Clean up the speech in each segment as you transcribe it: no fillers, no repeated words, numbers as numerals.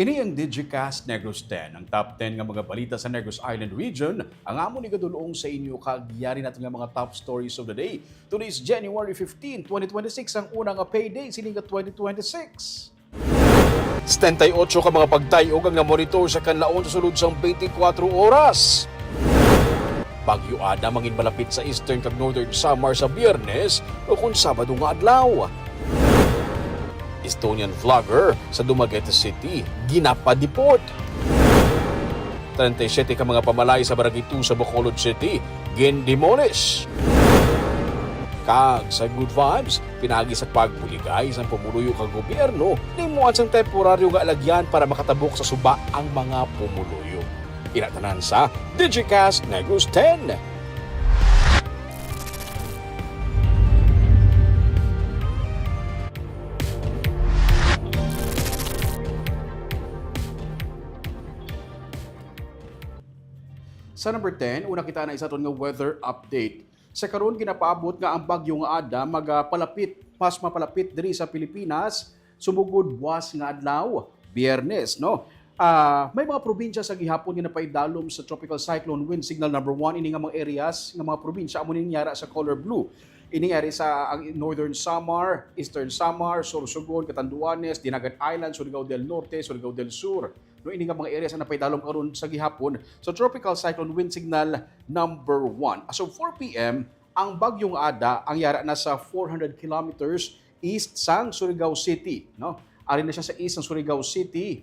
Ini ang Digicast Negros X, ang top 10 nga mga balita sa Negros Island region. Ang amo ni gadulong sa inyo kagyari natin nga mga top stories of the day. Today is January 15, 2026, ang unang payday sining 2026. 78 ka mga pagtayog ang monitor sa kanlaon sa sulod sang 24 oras. Bagyo Ada mangin malapit sa Eastern kag Northern Samar sa Biyernes o kung Sabado nga adlaw. Estonian vlogger sa Dumaguete City, ginapa-deport. 37 ka mga pamalay sa Barangay 2 sa Bacolod City, gin-demolish. Kag sa good vibes, pinagi sa pagbuligay sa pumuluyo kang gobyerno, limuan sang temporaryo nga alagyan para makatabok sa suba ang mga pumuluyo. Inatanan sa Digicast Negros X. Sa number 10, una kita na isa ron nga weather update. Sa karon ginapaabot nga ang bagyo nga Ada mas mapalapit diri sa Pilipinas, sumugod buwas nga adlaw, Biyernes, no? May mga probinsya sa gihapon nga napaidalom sa tropical cyclone wind signal number 1 ini nga mga areas nga mga probinsya amo ning yara sa color blue. Ini ari sa ang Northern Samar, Eastern Samar, Sorsogon, Catanduanes, Dinagat Island, Surigao del Norte, Surigao del Sur. No, ini nga mga areas na napaidalom karon sa gihapon sa tropical cyclone wind signal number 1. As of 4 p.m., ang bagyong Ada ang yara na sa 400 kilometers east sang Surigao City, no? Ari na siya sa east ng Surigao City.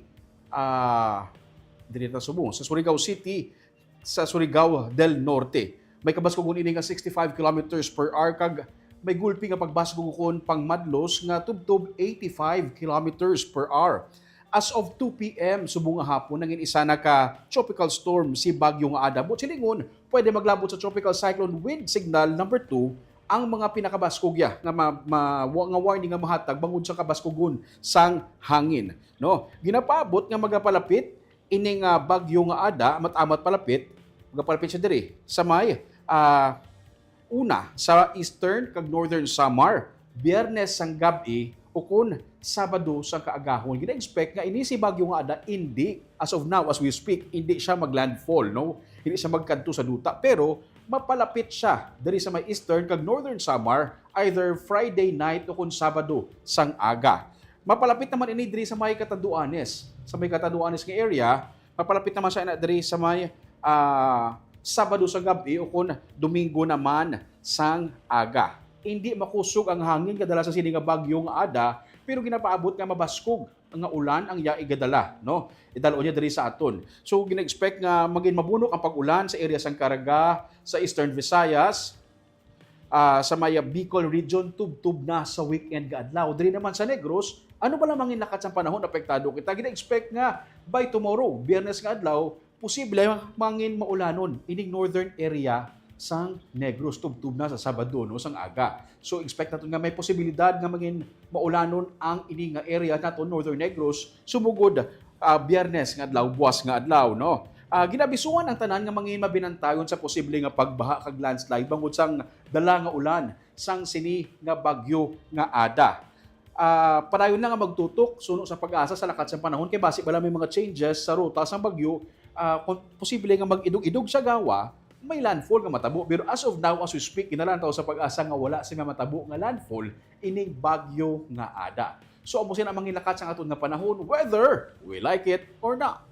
Dito sa Subong, sa Surigao City, sa Surigao del Norte. May kabaskugon ini nga 65 kilometers per hour kag may gulpi nga pagbaskugon pang madlos nga tubtob 85 kilometers per hour. As of 2 p.m. subong nga hapon nangin isa na ka tropical storm si bagyong Ada. But silingon, pwede maglabot sa tropical cyclone wind signal number 2 ang mga pinakabaskugya nga nga warning nga mahatag bangod sa kabaskugon sang hangin, no? Ginapaabot nga magapalapit ining bagyo nga Ada mat-amat palapit, magapalapit siya diri sa may una sa Eastern kag Northern Samar, Biyernes sang gabi o kun Sabado sang kaagahon. Gina-expect nga ini si bagyo nga Ada hindi as of now as we speak hindi siya maglandfall, no? Hindi siya magkanto sa duta pero mapalapit siya diri sa may Eastern kag Northern Samar either Friday night o kung Sabado sang aga. Mapalapit naman ini diri sa may Catanduanes. Sa may Catanduanes nga area, mapalapit naman siya diri sa may Sabado sa gabi o kung Domingo naman sang aga. Hindi makusog ang hangin kadalasan sini nga bagyong Ada pero ginapaabot nga mabaskog nga ulan ang igadala, no? Idalo niya diri sa aton. So gina-expect nga maging mabunok ang pag-ulan sa area sang Caraga, sa Eastern Visayas, sa may Bicol region tub-tub na sa weekend nga adlaw. Diri naman sa Negros, ano ba lamang lakat sa panahon apektado kita? Gina-expect nga by tomorrow, Biyernes nga adlaw, posible mangin maulanon ining northern area sang Negros tub-tub na sa Sabado no sang aga. So expect natin nga may posibilidad nga maging maulanon ang ini nga area nato Northern Negros sumugod Biyernes nga adlaw, buwas nga adlaw, no. Ginabisuan ang tanan nga mangin mabinantayon sa posible nga pagbaha kag landslide bangod sang dala nga ulan sang sini nga bagyo nga Ada. Padayon na nga magtutok suno sa pag-asa sa lakat sa panahon kay base bala may mga changes sa ruta sang bagyo, posible nga mag-idog-idog sa gawa, may landfall nga matabo. Pero as of now, as we speak, kinalantaw sa pag-asa nga wala sa nga matabo nga landfall, ining bagyo nga Ada. So, amo sila mga lakat sa aton nga panahon, whether we like it or not.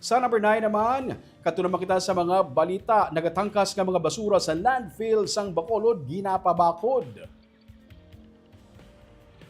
Sa number 9 naman, katunaman kita sa mga balita, nagatangkas nga mga basura sa landfill sang Bacolod, ginapabakod.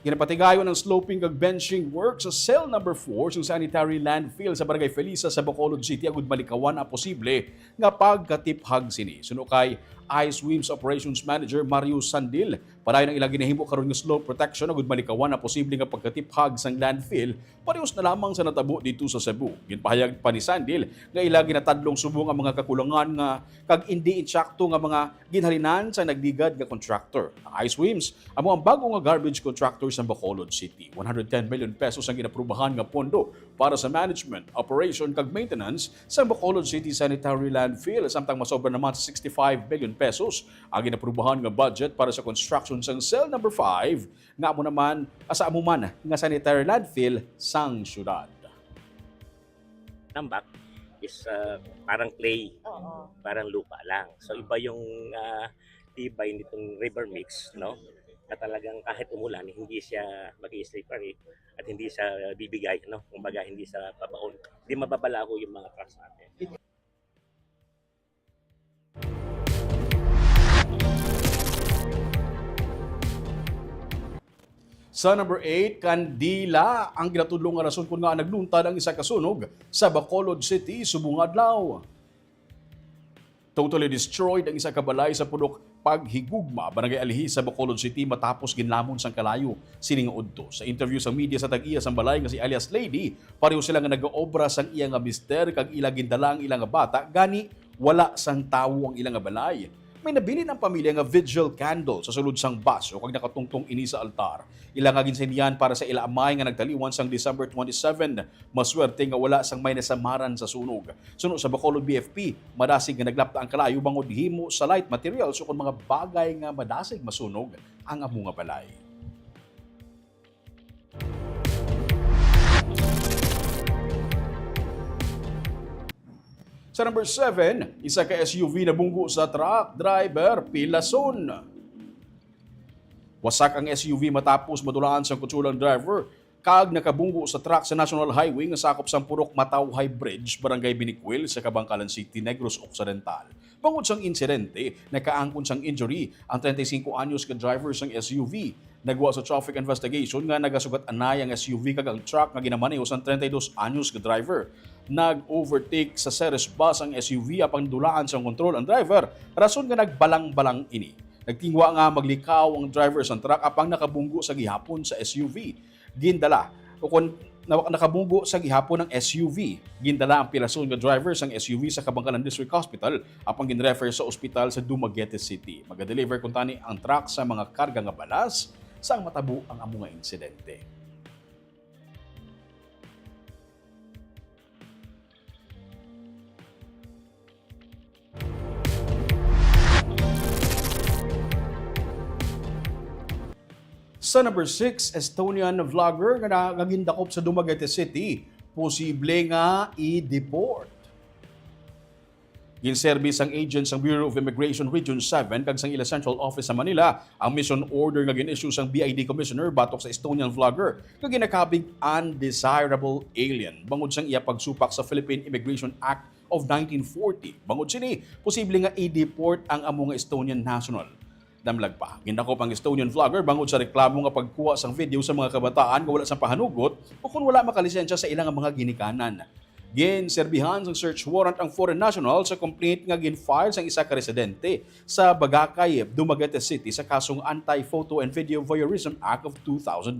Ginapatigayon ng sloping kag benching work sa cell number 4 sa sanitary landfill sa Barangay Felisa sa Bacolod City agud malikawan ang posible nga pagkatiphag sini. Suno kay I-Swims Operations Manager Mario Sandil, padayon ang ilang ginahimo karon nga slope protection agud malikawan ang posible nga pagkatiphag sang landfill parehas na lamang sa natabo dito sa Cebu. Ginpahayag pa ni Sandil nga ila ginatadlong subong ang mga kakulangan nga kag hindi insakto nga mga ginhalinan sa nagdigad nga contractor. Ang I-Swims amo ang bago nga garbage contractor sa Bacolod City. 110 million pesos ang ginaprubahan nga pondo para sa management, operation kag maintenance sa Bacolod City Sanitary Landfill samtang masobra naman sa 65 billion pesos ang ginaprubahan nga budget para sa construction sang cell number 5 nga amo naman asa amuman nga sanitary landfill sang syudad. Tambak is parang clay, parang lupa lang. So iba yung tibay nitong river mix, no? Na talagang kahit umulan, hindi siya mag-i-slippery at hindi siya bibigay, no? Kumbaga hindi siya pabaon. Hindi mababalaho yung mga trucks natin. Sa number 8, kandila ang ginatudlong nga rason kung nga nagluntad ang isa ka sunog sa Bacolod City, subong adlaw. Totally destroyed ang isa ka balay sa pudok paghigugma barangay Alihi sa Bacolod City matapos ginlamon sang kalayo sining udto. Sa interview sa media sa tag-iya sang balay nga si alias Lady, pareho sila nga nagaobra sang iya nga mister kag ila gindala ang ilang nga bata gani wala sang tawo ang ilang nga balay. May nabilin ang pamilya nga vigil candle sa sulod sang baso kag nakatungtong ini sa altar. Ila nga ginsenyan para sa ila amay nga nagtaliwan sang December 27. Maswerte nga wala sang may nasamaran sa sunog. Suno sa Bacolod BFP, madasig nga naglapta ang kalayo bangod himo sa light materials o kung mga bagay nga madasig masunog ang amo nga balay. Sa number 7, isa ka SUV na bunggo sa truck driver pilason. Wasak ang SUV matapos madulaan sa kutsulang driver kag nakabunggo sa truck sa National Highway nga sakop sa Purok Matawhay Bridge, Barangay Biniquil sa Kabangkalan City, Negros Occidental. Bangod sang insidente, nakaangkon sang injury ang 35 anyos ka driver sang SUV. Nagwa sa traffic investigation nga nagasugat anay ang SUV kag ang truck nga ginamaneho sang 32 anyos ka driver. Nag-overtake sa Ceres bus ang SUV apang dulaan sa kontrol ang driver, rason nga nagbalang-balang ini. Nagtingwa nga maglikaw ang driver sa truck apang nakabunggo sa gihapon sa SUV. Gindala o kung nakabunggo sa gihapon ng SUV, gindala ang pilason nga driver sang SUV sa Kabangkalan District Hospital apang ginrefer sa ospital sa Dumaguete City. Maga-deliver kuntani ang truck sa mga karga nga balas sang matabo ang amo nga insidente. Sa number 6, Estonian vlogger nga nagindakop sa Dumaguete City, posible nga i-deport. Gin-service ang agents ng Bureau of Immigration Region 7 kag sang ila Central Office sa Manila ang mission order nga gin-issue sang BID Commissioner batok sa Estonian vlogger nga ginakabig undesirable alien bangod sang iya pagsupak sa Philippine Immigration Act of 1940. Bangod sini, posible nga i-deport ang amo nga Estonian national. Damlag pa, gindakop ang Estonian vlogger bangod sa reklamo nga pagkuha sang video sa mga kabataan nga wala sang pahanugot o kung wala makalisensya sa ilang mga ginikanan. Gin-serbihan sang search warrant ang foreign national sa complaint nga gin-file sang isa ka residente sa Bagakay, Dumaguete City sa kasong Anti-Photo and Video Voyeurism Act of 2009.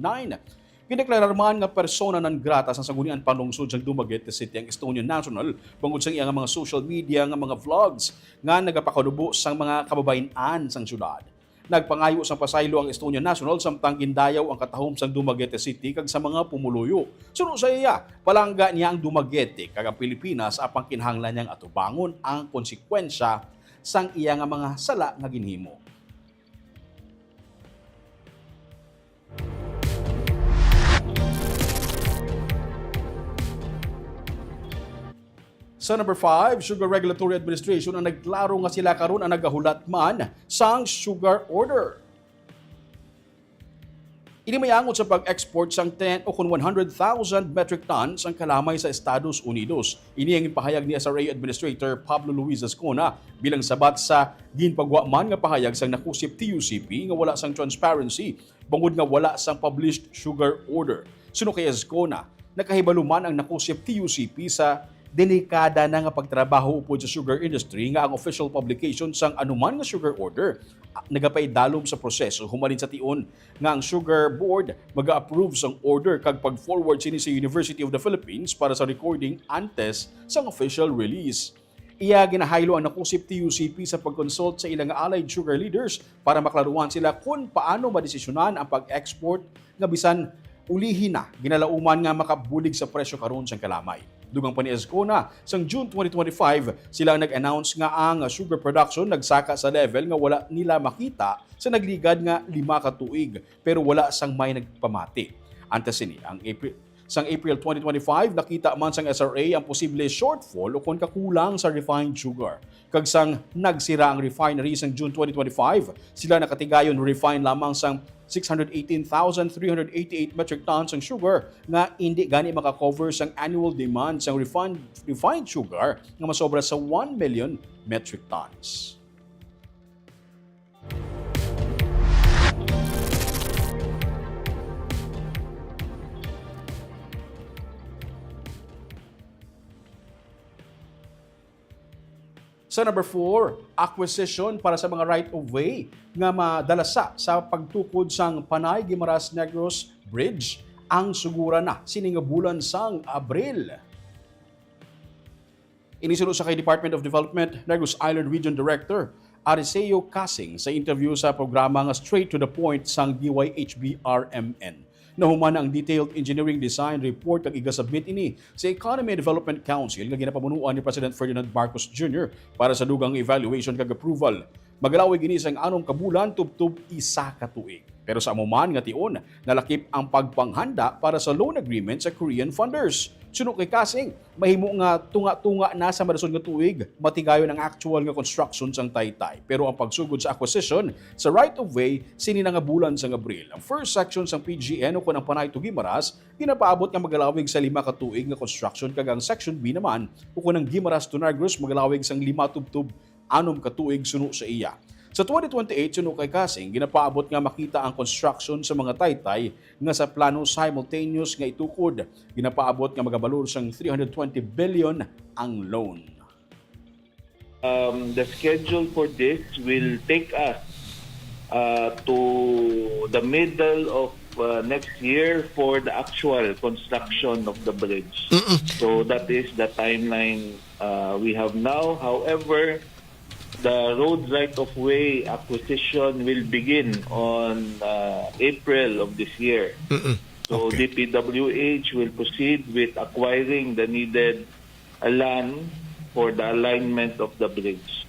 Gideklarar man nga persona non grata sa sanggunian panlungsod sa Dumaguete City ang Estonian national bangod sa iyang mga social media nga mga vlogs nga nagapakanubo sang mga kababayan sang syudad. Nagpangayo sang pasaylo ang Estonian national samtang gindayaw ang katahom sang Dumaguete City kag sa mga pumuluyo. Suno sa iya, palangga niya ang Dumaguete kag ang Pilipinas apang kinahanglan niyang atubangon ang konsekwensya sang iya nga mga sala nga ginhimo. Sa number 5, Sugar Regulatory Administration ang nagklaro nga sila karon ang nagahulat man sang sugar order. Ini mayangot sa pag-export sang 10 o kung 100,000 metric tons ang kalamay sa Estados Unidos. Ini ang ipahayag ni SRA Administrator Pablo Luis Ascona bilang sabat sa ginpagwa man nga pahayag sang nakusip TUCP nga wala sang transparency bangod nga wala sang published sugar order. Suno kay Ascona, nakahibaluman ang nakusip TUCP sa delikada na nga pagtrabaho upod sa sugar industry nga ang official publication sang anuman nga sugar order nagapaidalom sa proseso humalin sa tion nga ang Sugar Board maga-approve sang order kag pag-forward sini sa University of the Philippines para sa recording antes sang official release. Iya ginahaylo ang nakusip TUCP sa pag-consult sa ilang allied sugar leaders para maklaruan sila kung paano madesisyonan ang pag-export nga bisan ulihin na ginalauman nga makabulig sa presyo karon sa kalamay. Dugang pa ni Escona, sang June 2025, sila nag-announce nga ang sugar production nagsaka sa level nga wala nila makita sa nagligad nga 5 ka tuig pero wala sang may nagpamati. Antes sini, sang April 2025, nakita man sang SRA ang posible shortfall o kung kakulang sa refined sugar. Kag sang nagsira ang refinery sang June 2025, sila nakatigayon refine lamang sang 618,388 metric tons ng sugar nga hindi gani makakover sang annual demand sang refined sugar nga masobra sa 1 million metric tons. Sa number 4, acquisition para sa mga right-of-way nga madalasa sa pagtukod sang Panay-Guimaras Negros Bridge ang sugura na siningabulan sang Abril. Inisulod sa kay Department of Development Negros Island Region Director Ariseo Casing sa interview sa programa nga Straight to the Point sang DYHB-RMN. Nahuman ang detailed engineering design report ang igasubmit ini sa Economy and Development Council nga ginapamunuan ni President Ferdinand Marcos Jr. para sa dugang evaluation kag approval. Magalawig ini sang 6 ka bulan tubtob 1 ka tuig. Pero sa amuman nga tion, nalakip ang pagpanghanda para sa loan agreement sa Korean funders. Suno kay Kasing, mahimo nga tunga-tunga na sa madason nga tuig, matigayon ang actual nga construction sang Taytay. Pero ang pagsugod sa acquisition sa right-of-way sini nga bulan sang Abril. Ang first section sang PGN o kun ang Panay to Guimaras, ginapaabot nga magalawig sa 5 ka tuig nga construction kag ang section B naman o kun ang Guimaras to Negros magalawig sang 5 tubtob 6 ka tuig suno sa iya. Sa 2028, suno kay Kasing, ginapaabot nga makita ang construction sa mga Taytay nga sa plano simultaneous nga itukod. Ginapaabot nga magabalor sang 320 billion ang loan. The schedule for this will take us to the middle of next year for the actual construction of the bridge. So that is the timeline we have now. However, the road right-of-way acquisition will begin on April of this year. So Okay. DPWH will proceed with acquiring the needed land for the alignment of the bridge.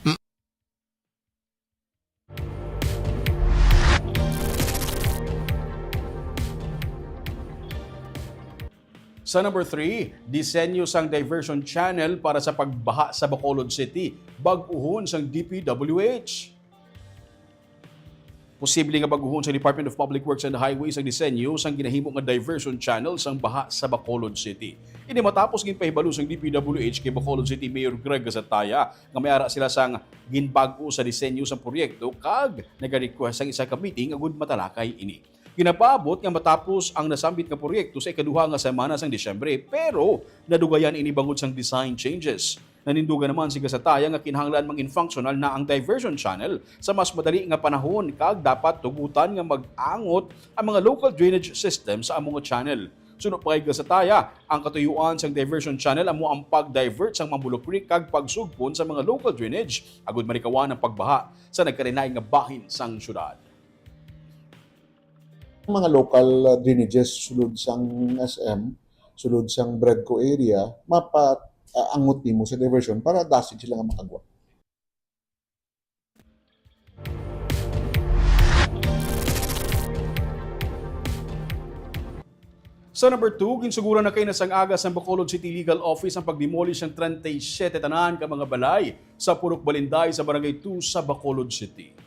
Sa number 3, disenyo sang diversion channel para sa pagbaha sa Bacolod City, bag-uhon sang DPWH. Posible nga bag-uhon sa Department of Public Works and Highways ang disenyo sang ginahimo nga diversion channel sang baha sa Bacolod City. Ini matapos ginpahibalo sang DPWH kay Bacolod City Mayor Greg Gasataya nga mayara sila sang ginbag-o sa disenyo sang proyekto kag nagarequest sang isa ka meeting agud matalakay ini. Ginapaabot nga matapos ang nasambit nga proyekto sa ikaduha nga semana sang Disyembre pero nadugayan ini bangod sang design changes. Nanindugan naman si Gasataya nga kinahanglan mang-functional na ang diversion channel sa mas madali nga panahon kag dapat tugutan nga mag-angot ang mga local drainage system sa among channel. Suno pa kay Gasataya, ang katuyuan sang diversion channel amo ang pag-divert sang Mambulo Creek kag pagsugpon sa mga local drainage agud marikawan ang pagbaha sa nagkarinay nga bahin sang syudad. Mga local drainages sulod sang SM, sulod sang Bredco area, angot nimo sa diversion para dasit sila nga makagwa. Sa number 2, ginsugura na kay nasang aga sa Bacolod City Legal Office ang pagdemolish ng 37 tanan ka mga balay sa Purok Balinday sa Barangay 2 sa Bacolod City.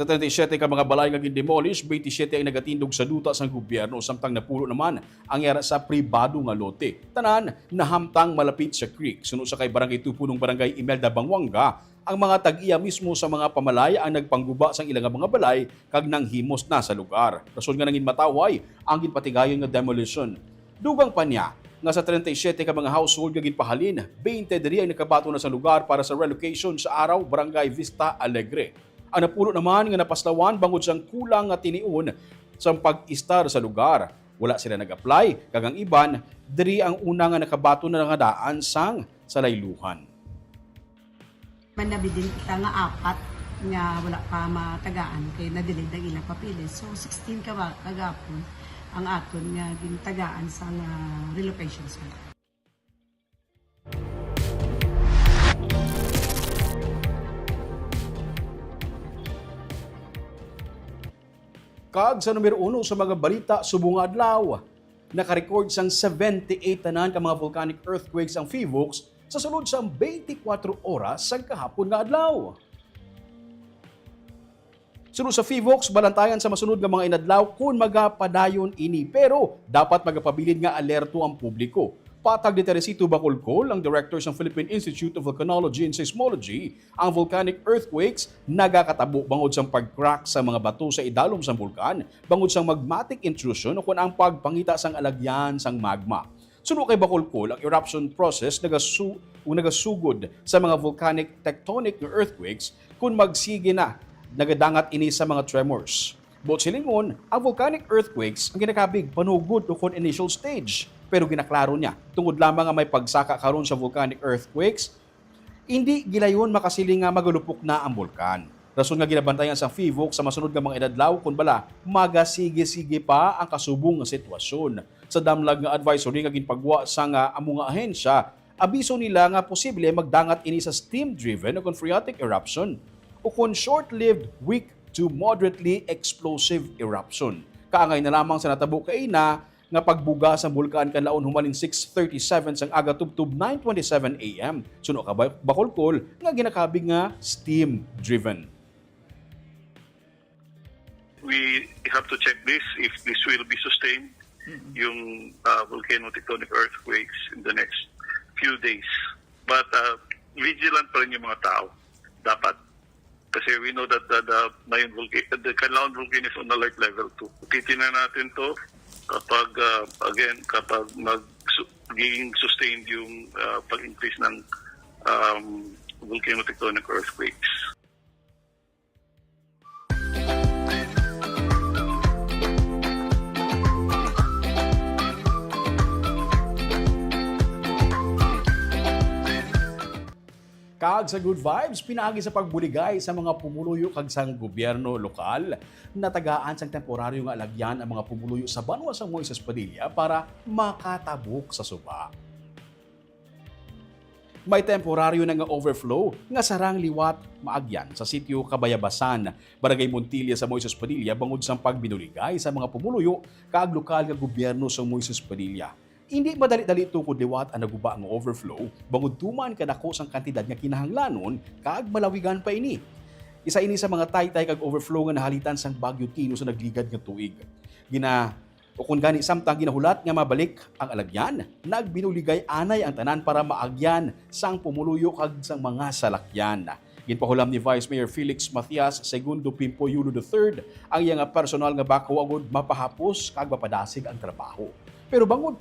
Sa 37 ka mga balay nga gindemolish, 27 ay nagatindog sa duta sang gobyerno samtang napulo naman ang yara sa pribado nga lote. Tanan nahamtang malapit sa creek. Sunod sa kay Barangay 2 punong Barangay Imelda Banguanga, ang mga tag-iya mismo sa mga pamalay ang nagpangguba sang ilang mga balay kag nanghimos na sa lugar. Rason nga nangin mataway ang ginpatigayon nga demolition. Dugang pa niya nga sa 37 ka mga household nga ginpahalin, 20 diri ang nakabato na sa lugar para sa relocation sa araw Barangay Vista Alegre. Ang napulo naman nga napaslawan bangod sang kulang nga tiniun sa pag-istar sa lugar. Wala sila nag-apply, kag ang iban, diri ang una nga nakabato na nga daan sang salayluhan. Manabidin kita nga 4 nga wala pa matagaan kay na-delay ang ilang papilis. So 16 kagapon ang aton nga gintagaan sa relocation center. Kag sa numero 1 sa mga balita subong adlaw, nakarecord sang 78 tanan ka mga volcanic earthquakes ang PHIVOLCS sa sulod sa 24 oras sa kahapon nga adlaw. Sunod sa PHIVOLCS, balantayan sa masunod nga mga inadlaw kung magapadayon ini, pero dapat magapabilin nga alerto ang publiko. Patag ni Teresito Bacolcol, ang director ng Philippine Institute of Volcanology and Seismology, ang volcanic earthquakes nagakatabo bangod sa pag-crack sa mga bato sa idalom sa bulkan, bangod sa magmatic intrusion o kung ang pagpangita sang alagyan sang magma. Sunod kay Bacolcol, ang eruption process nagasugod sa mga volcanic tectonic earthquakes kung magsige na nagadangat ini sa mga tremors. Bot silingon, ang volcanic earthquakes ang ginakabig panugod o kung initial stage. Pero ginaklaro niya, tungod lamang ang may pagsaka karon sa volcanic earthquakes, hindi gilayon makasiling nga magalupok na ang bulkan. Rason nga ginabantayan sa PHIVOLCS sa masunod nga mga inadlaw kung bala magasige-sige pa ang kasubong nga sitwasyon. Sa damlag nga advisory nga ginpagwa sa nga among nga ahensya, abiso nila nga posible magdangat ini sa steam-driven o phreatic eruption o kung short-lived weak to moderately explosive eruption. Kaangay na lamang sa natabo kay na nga pagbuga sa bulkan kanlaon humalin 6:37 sang aga tubtub 9:27 AM. Suno ka Bacolcol nga ginakabig nga steam driven. We have to check this if this will be sustained, yung volcano-tectonic earthquakes in the next few days. But vigilant pa rin yung mga tao. Dapat. Kasi we know that the Canlaon volcano is on alert level 2. Titingnan natin to kapag magiging sustained yung pag-increase ng volcano-tectonic earthquakes. Kag sa good vibes, pinaagi sa pagbuligay sa mga pumuluyo kag sang gobyerno lokal, natagaan sang temporaryo nga alagyan ang mga pumuluyo sa banwa sa Moises Padilla para makatabok sa suba. May temporaryo na nga overflow nga sarang liwat maagyan sa sitio Kabayabasan, Barangay Montilla sa Moises Padilla bangod sa pagbinuligay sa mga pumuluyo kag lokal nga gobyerno sa Moises Padilla. Hindi madali-dali tukod liwat ang naguba ang overflow, bangod tuman kadako sang kantidad nga kinahanglanon kag malawigan pa ini. Isa ini sa mga taytay kag overflow nga nahalitan sang Bagyo Tino sa nagligad nga tuig. O kung gani samtang ginahulat nga mabalik ang alagyan, nagbinuligay anay ang tanan para maagyan sang pumuluyo kag sang mga salakyan. Ginpahulam ni Vice Mayor Felix Matias Segundo Pimpo Yulo III ang iyang personal nga bako agud mapahapos kag mapadasig ang trabaho. Pero bangod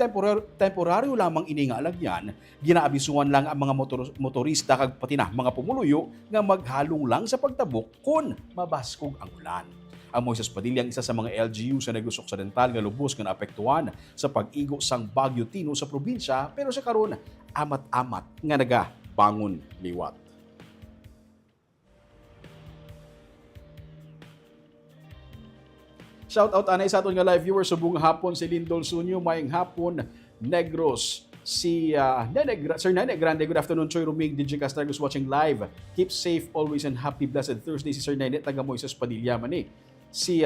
temporaryo lamang ini nga alagyan, ginaabisuhan lang ang mga motorista kag pati na mga pumuluyo nga maghalong lang sa pagtabok kung mabaskog ang ulan. Ang Moises Padilla ang isa sa mga LGU sa Negros Occidental nga lubos nga naapektuhan sa pag-igo sang Bagyo Tino sa probinsya, pero sa karon amat-amat nga nagabangon liwat. Shout out anay sa aton nga live viewers subong hapon si Lindol Sunyo, mayong hapon Negros, si Sir Nene Grande, good afternoon. Choy Rumig, Digicast Negros watching live. Keep safe always and happy blessed Thursday. Si Sir Nene taga Moises Padilla man eh. Si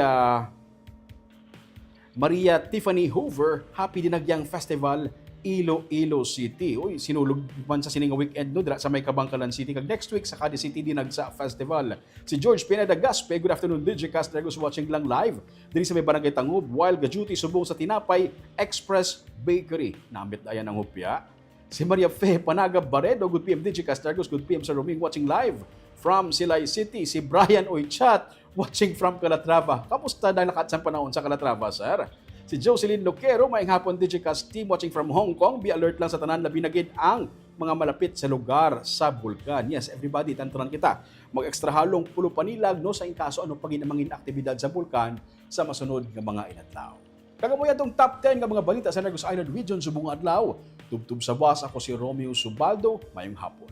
Maria Tiffany Hoover, happy dinagyang festival Iloilo City. Uy, sinulog man sa sining weekend no dra sa may Kabangkalan City kag next week sa Cadiz City dinagsa festival. Si George Pineda Gaspe, good afternoon Digicast Negros watching lang live diri sa may Barangay Tangub, while gaduty subong sa Tinapay Express Bakery. Namit dayan ang hupya. Si Maria Fe Panaga Baredo, good PM Digicast Negros, good PM sa Roming watching live from Silay City. Si Brian Oychat watching from Calatrava. Kamusta dahil nakatsan panahon sa Calatrava, sir? Si Jocelyn Loquero, maayong hapon Digicast team watching from Hong Kong. Be alert lang sa tanan, labi na gid ang mga malapit sa lugar sa bulkan. Yes, everybody, tantunan kita. Mag-extra halong pulo panilag no sa inkaso ano paginamangin aktibidad sa bulkan sa masunod nga mga inadlaw. Kagamoy atong top 10 nga mga balita sa Negros Island Region subong adlaw. Tubtub sa was, ako si Romeo Subaldo, maayong hapon.